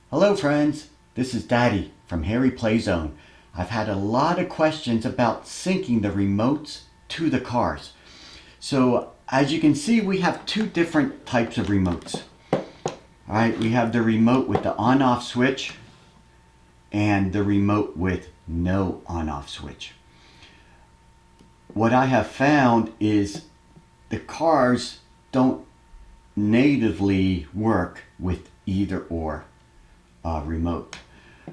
Hello friends, this is Daddy from Harry Play Zone. I've had a lot of questions about syncing the remotes to the cars. So as you can see, we have two different types of remotes. Alright, we have the remote with the on-off switch and the remote with no on-off switch. What I have found is the cars don't natively work with either or remote.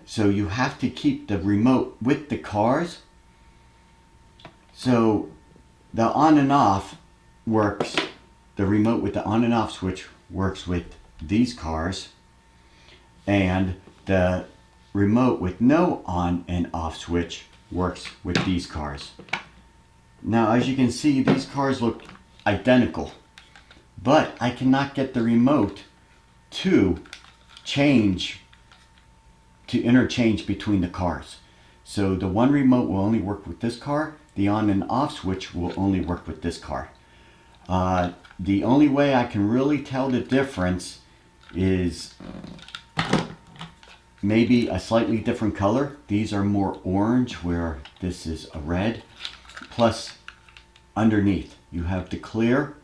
So you have to keep the remote with the cars. So the on and off works, the remote with the on and off switch works with these cars, and the remote with no on and off switch works with these cars. Now as you can see, these cars look identical, but I cannot get the remote to interchange between the cars. So the one remote will only work with this car, the on and off switch will only work with this car. The only way I can really tell the difference is maybe a slightly different color. These are more orange where this is a red. Plus underneath you have the clear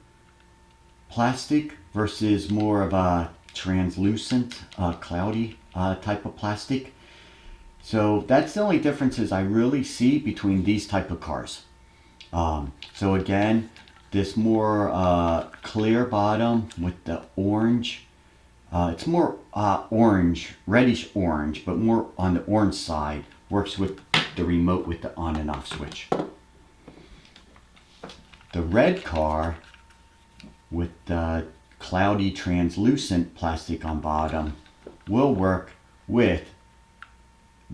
plastic versus more of a translucent, cloudy type of plastic. So that's the only differences I really see between these type of cars. So again, this more clear bottom with the orange, it's more orange, reddish orange, but more on the orange side, works with the remote with the on and off switch. The red car with the cloudy translucent plastic on bottom will work with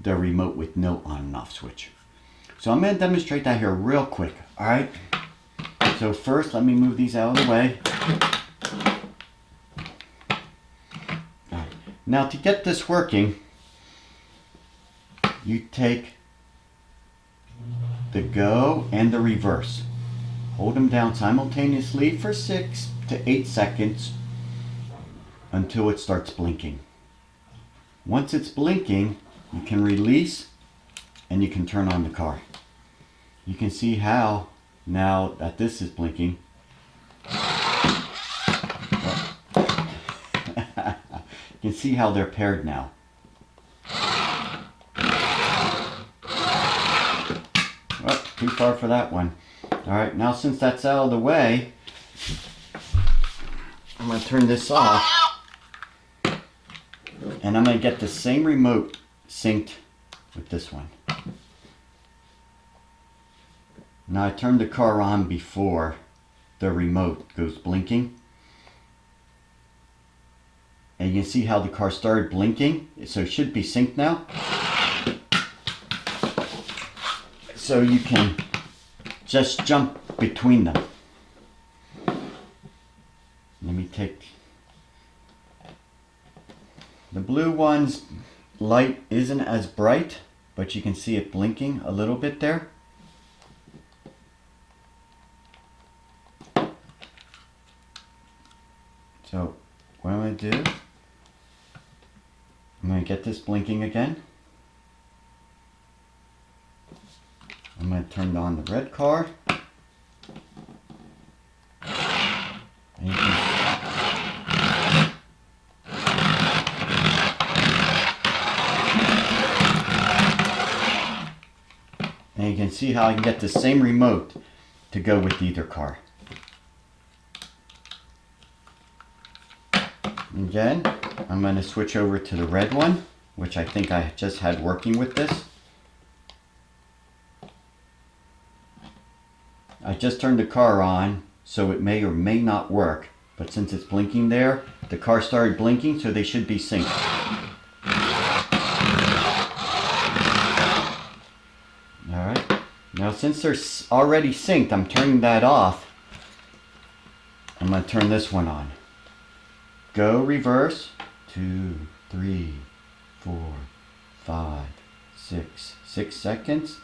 the remote with no on and off switch. So I'm going to demonstrate that here real quick. Alright, so first let me move these out of the way. Right. Now to get this working, you take the go and the reverse. Hold them down simultaneously for 6 to 8 seconds until it starts blinking. Once it's blinking, you can release and you can turn on the car. You can see how now that this is blinking. You can see how they're paired now. Oh, too far for that one. Alright, now since that's out of the way, I'm going to turn this off. And I'm going to get the same remote synced with this one. Now I turned the car on before the remote goes blinking. And you can see how the car started blinking. So it should be synced now. So you can just jump between them. Let me take the blue one's light isn't as bright, but you can see it blinking a little bit there. So what I'm going to do, I'm going to get this blinking again. I'm going to turn on the red car. And you can see how I can get the same remote to go with either car. Again, I'm going to switch over to the red one, which I think I just had working with this. I just turned the car on, so it may or may not work, but since it's blinking there, the car started blinking, so they should be synced. Alright, now since they're already synced, I'm turning that off. I'm going to turn this one on. Go reverse, 2, 3, 4, 5, 6 seconds.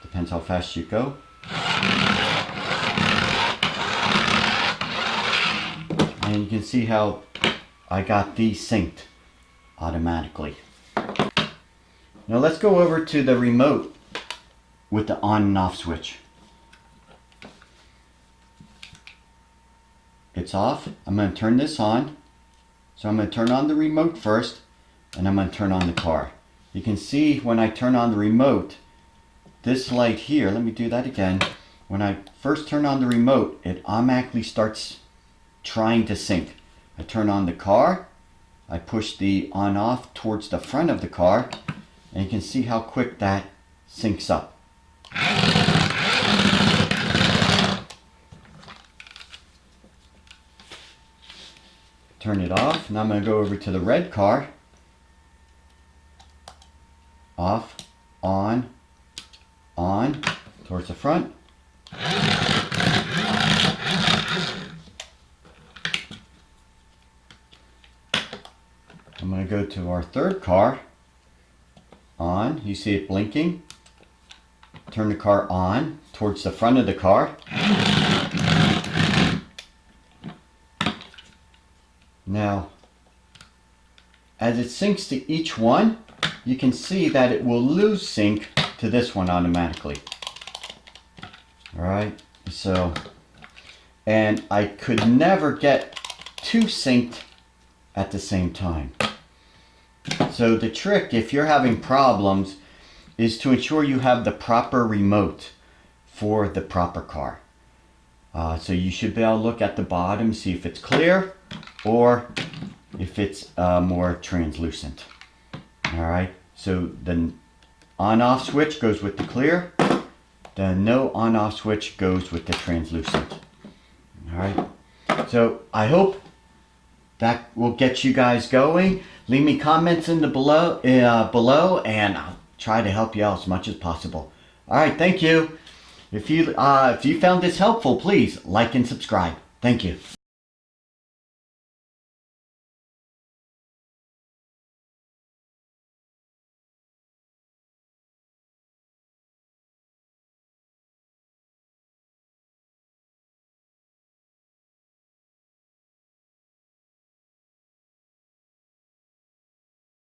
Depends how fast you go. And you can see how I got these synced. automatically. Now let's go over to the remote with the on and off switch. It's off. I'm going to turn this on. So I'm going to turn on the remote first, and I'm going to turn on the car. You can see when I turn on the remote, this light here, let me do that again. When I first turn on the remote, it automatically starts trying to sync. I turn on the car, I push the on off towards the front of the car, and you can see how quick that syncs up. Turn it off. Now I'm going to go over to the red car. Off, on, towards the front. I'm going to go to our third car. On, you see it blinking. Turn the car on towards the front of the car. Now, as it syncs to each one, you can see that it will lose sync to this one automatically. Alright, so, and I could never get two synced at the same time. So the trick, if you're having problems, is to ensure you have the proper remote for the proper car. So you should be able to look at the bottom, see if it's clear or if it's more translucent. Alright, so the on-off switch goes with the clear. The no on-off switch goes with the translucent. Alright, so I hope that will get you guys going. Leave me comments in the below, and I'll try to help you out as much as possible. Alright, thank you. If you found this helpful, please like and subscribe. Thank you.